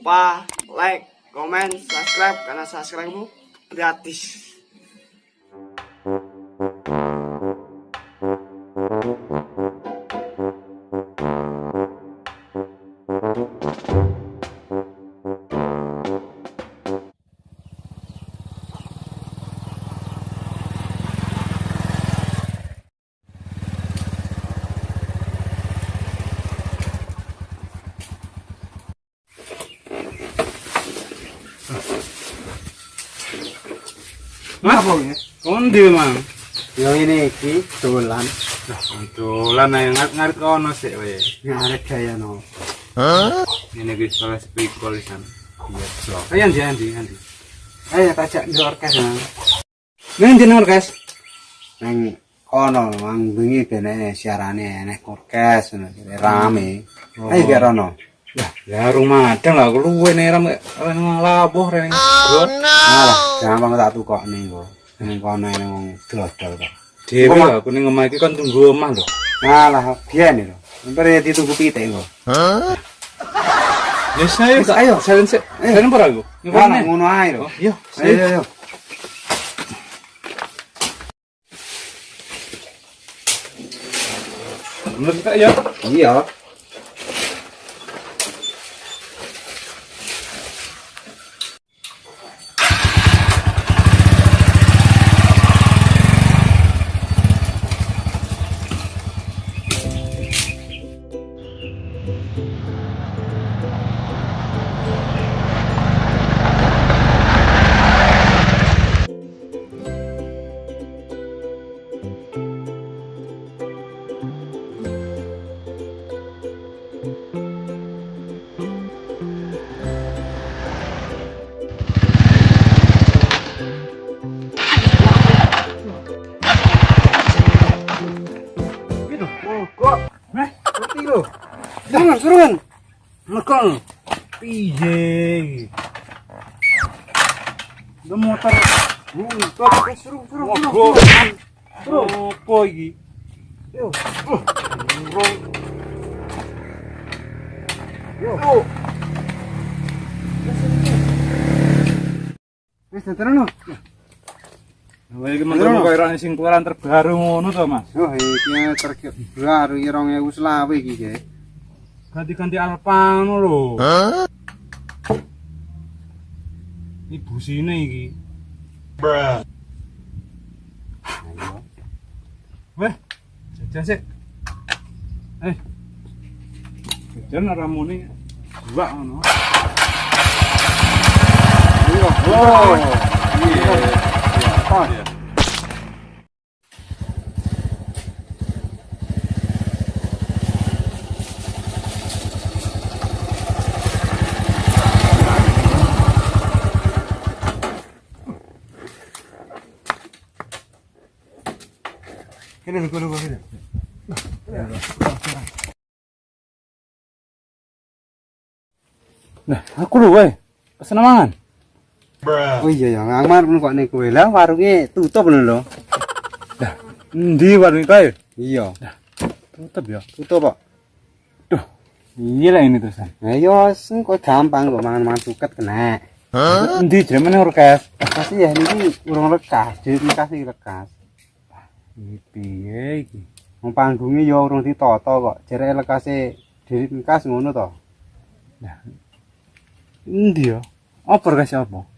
lupa like, komen, subscribe karena subscribe-mu gratis. Mas, apa ya? Kondi, Mang. Yo ini iki dolan. Dolan ae ngarit kono sik kowe. Ngarep gaya no. Ini wis oleh spikol isan. Iya, so. Ayo ndi. Ayo tajak di orkes nang. Nang ndi orkes? Nang kono mang bengi kene siarane enek orkes ngono rame. Ayo ge rono. Ya rumah madang lah luwe neram nglabuh rene. Alah, gampang tak tukokne kok. Nang kono ene wong dodol kok. Dewe aku ning omah iki kon tunggu omah lho. Alah, biyen lho. Empere ditunggu pitik kok. Ya saya ayo salen sik. Salen ora aku. Ngono ngono ae lho. Yo, Ayo. Menurut tak ya? Iya. Turun. Nekal. Piye? Ada motor. Suruh. Apa iki? Yo. Wis terus. Nah, iki menurut koyo ora sing keluaran terbaru ngono to, Mas. Oh, iki terbaru 2020 iki, Ge. Ganti-ganti Alfa ngono lho. Ini busine iki. Bruh. Weh, jajan sik. Jajan ora muni dua ngono. Oh. Iya. Ini lu. Nah, aku lho wae. Pesen mangan. Oh iya ya, ngamar pun kok nek kowe lah warunge tutup lho. Lah, endi warung kae? Iya. Tutup ya. Tutup kok. Duh, iya lah ini terusan. Nah iya, sing kok gampang kok mangan suket kena. Endi jenenge orkes? Pasti ya niki urung lekas, dilekas iki lekas. Iki piye iki? Wong panggunge ya urung ditata kok. Jereke lekase dilekas ngono to. Nah. Endi ya? Apa orkes apa?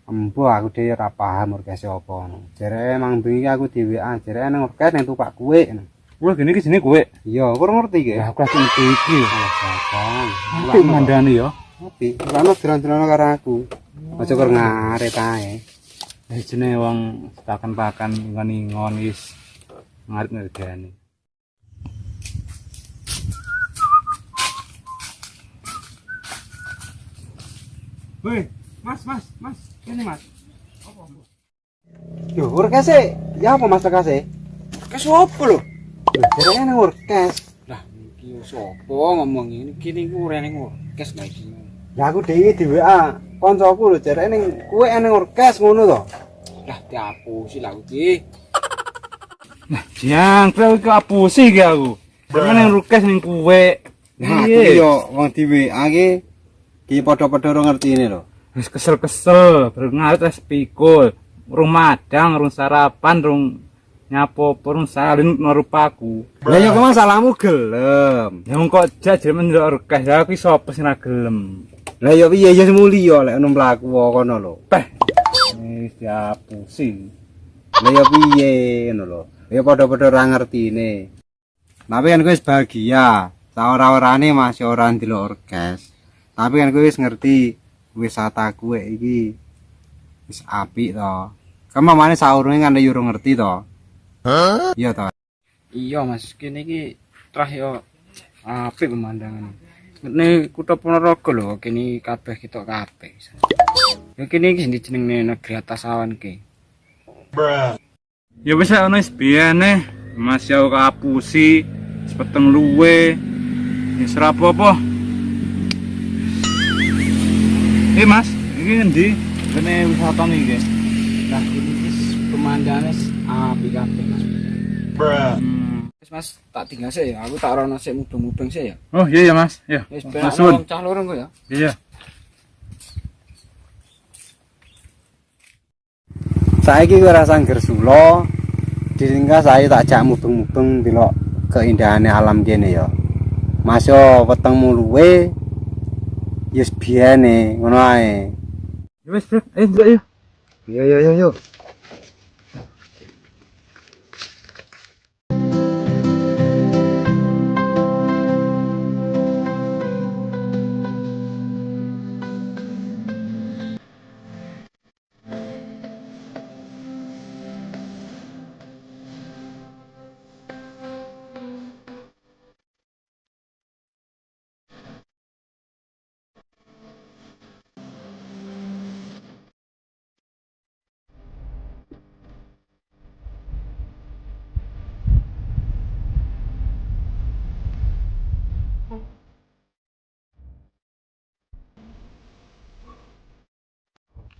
Embo aku dhewe ora paham orkes apa ngono. Jereke mang bengi aku dhewean, jereke nang orkes nang tupak kuwe. Wah, gini iki jenenge kowe. Iya, aku ngerti ge. Lah, aku lagi ngerti iki. Sakang. Aku mandane ya. Tapi ana dolan-dolan karo aku. Aja kok ngaret ae. Lah jenenge wong pakan-pakan ngon wis ngarit ngergani. Woi, Mas. Ini Mas. Apa? Yo, orkes ya apa Mas orkes? Orkes opo lho? Jereke nang orkes. Lah iki sapa ngomong ini kene iku ora ning orkes lha iki. Lah aku dhewe di WA kancaku lho jereke ning kowe nang orkes ngono to. Lah diapusi lha iki. Nah, jang, kowe iki apusi iki aku. Sampeyan ning orkes ning kowe. Nah, aku yo wong di WA ki Ki padha-padha ora ngerti ini lho. Wis kesel-kesel, baru ngarit es pikul. Rung madang, rung sarapan, rung nyapo, rung salin narupaku. Lah ya kok salahmu gelem. Ya wong kok jajal mendelok orkes, ya aku sapa sing ora gelem. Lah ya piye ya mulya lek ono mlaku kono lho. Peh. Wis diapusi. Lah ya piye ngono lho. Ya padha-padha ora ngertine. Tapi kan kowe wis bahagia. Saora-orane masih ora ndelok orkes. Tapi kan kowe wis ngerti wisataku iki wis apik to. Kemamane saurunge kan yo ora ngerti to. Hah? Iya to. Iya Mas, kene iki trah yo apik pemandangan. Nek Kutha Ponorogo lho, kene kabeh ketok kabeh. Ya kene iki jenenge negeri atas awan ki. Ya wis ono wis biyene, Mas yo kapusi, sepeteng luwe. Wis ora apa-apa. Mas, iki ngendi? Kene wisata iki. Lah kene iki pemandangan apik kabeh Mas. Wis Mas, tak tinggal sik ya. Aku tak rono sik mudeng-mudeng sik ya. Oh iya ya Mas, ya. Wis Mas ben cah loro kok ya. Iya. Saiki kowe rasa gersula. Diringkas saya tak jak mubeng-mubeng delok keindahane alam kene ya. Mas yo wetengmu luwe. Yes biyene ngono ae. Wis, Bro. Ayo ndelok yuk. Yo.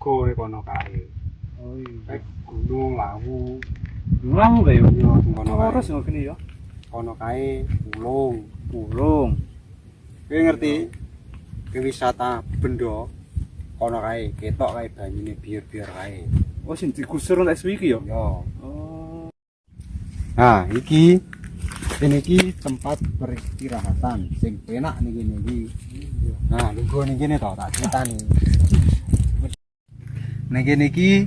Kowe kono kae. Oh iya. Gunung Lawu. Ngulang kok ya. Yo kono kae. Terus kok kene ya. Kono kae Pulung. Pulung. Kowe ngerti? Ke wisata Bendo. Kono kae ketok kae banyune biar-biar kae. Oh sing digusur nek suwi iki ya. Yo. Oh. Nah, iki tempat peristirahatan sing penak niki. Nah, lungguh niki to tak critani. Niki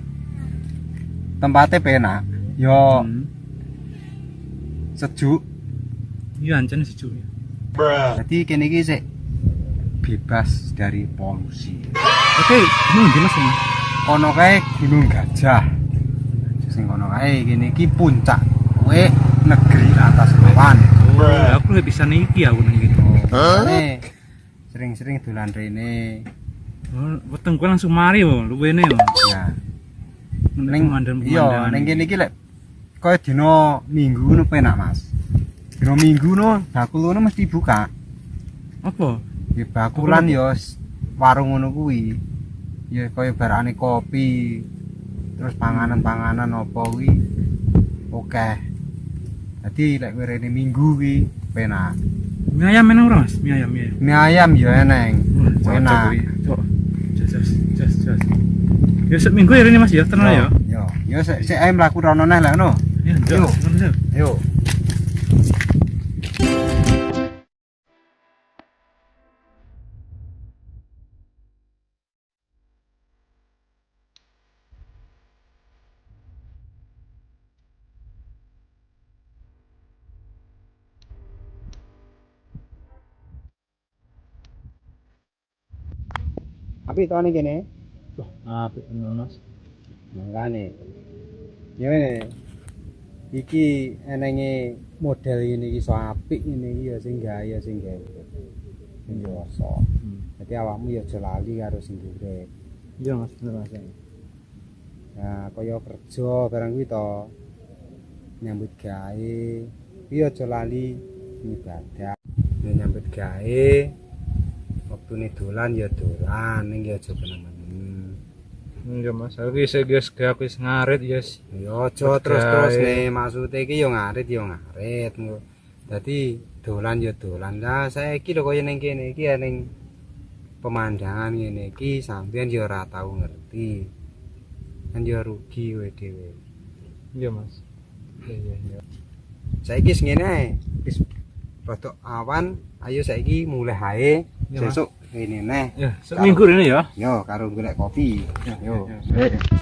tempatnya penak. Yo sejuk. Iya ancen sejuk ya. Jadi kene iki sik bebas dari polusi. Oke, gunung ndi Mas ini? Kono kae Gunung Gajah. Sing kono kae kene iki puncak kowe negeri atas awan. Oh, aku lebih bisa niki aku nang gitu. Makane sering-sering dolan rene. Oh, weteng ku langsung mari yo, luwene yo. Ya. Ning Iya, ning kene iki lek koyo dina Minggu ngono penak, Mas. Dina Minggu no bakul ngono mesti buka. Apa? Ya bakulan ya warung ngono kuwi. Ya koyo barane kopi. Terus panganan-panganan apa kuwi. Oke. Dadi lek rene Minggu kuwi penak. Mie ayam meneng ora Mas? Mie ayam. Mie ayam ya eneng. Enak. Cok. Jas. Ya seminggu ya ini Mas ya, tenan ya. Yo sik ae mlaku rono neh lek ngono. Ya, Yuk. Yo. Apik to ning kene? Apik Mas. Mangkane. Ya ngene. Iki enenge model ngene iki iso apik ngene iki ya sing gawe sing gawe. Sing yoso. Dadi awakmu ya aja lali karo sing urip. Iya Mas, bener Mas. Nah, kaya kerja barang kuwi to. Nyambut gawe. Iki aja lali ibadah. Ya nyambut gawe. Waktune dolan ya dolan, ning ya aja peneng-peneng. Iya Mas, aku wis wis ngarit yes. Ya aja terus-terus nih, maksude iki ya ngarit. Dadi dolan ya dolan. Lah saiki lho kaya ning kene iki ning pemandangan ngene iki sampean yo ora tau ngerti. Kan yo rugi kowe dhewe. Iya mas. Iya. Saiki wis ngene ae. Wis rodok awan, ayo saiki mulai hae. Iya, Mas. Sesuk ngene neh. Ya, seminggu ini ya. Yo karo golek kopi. Ya, Yo. ya.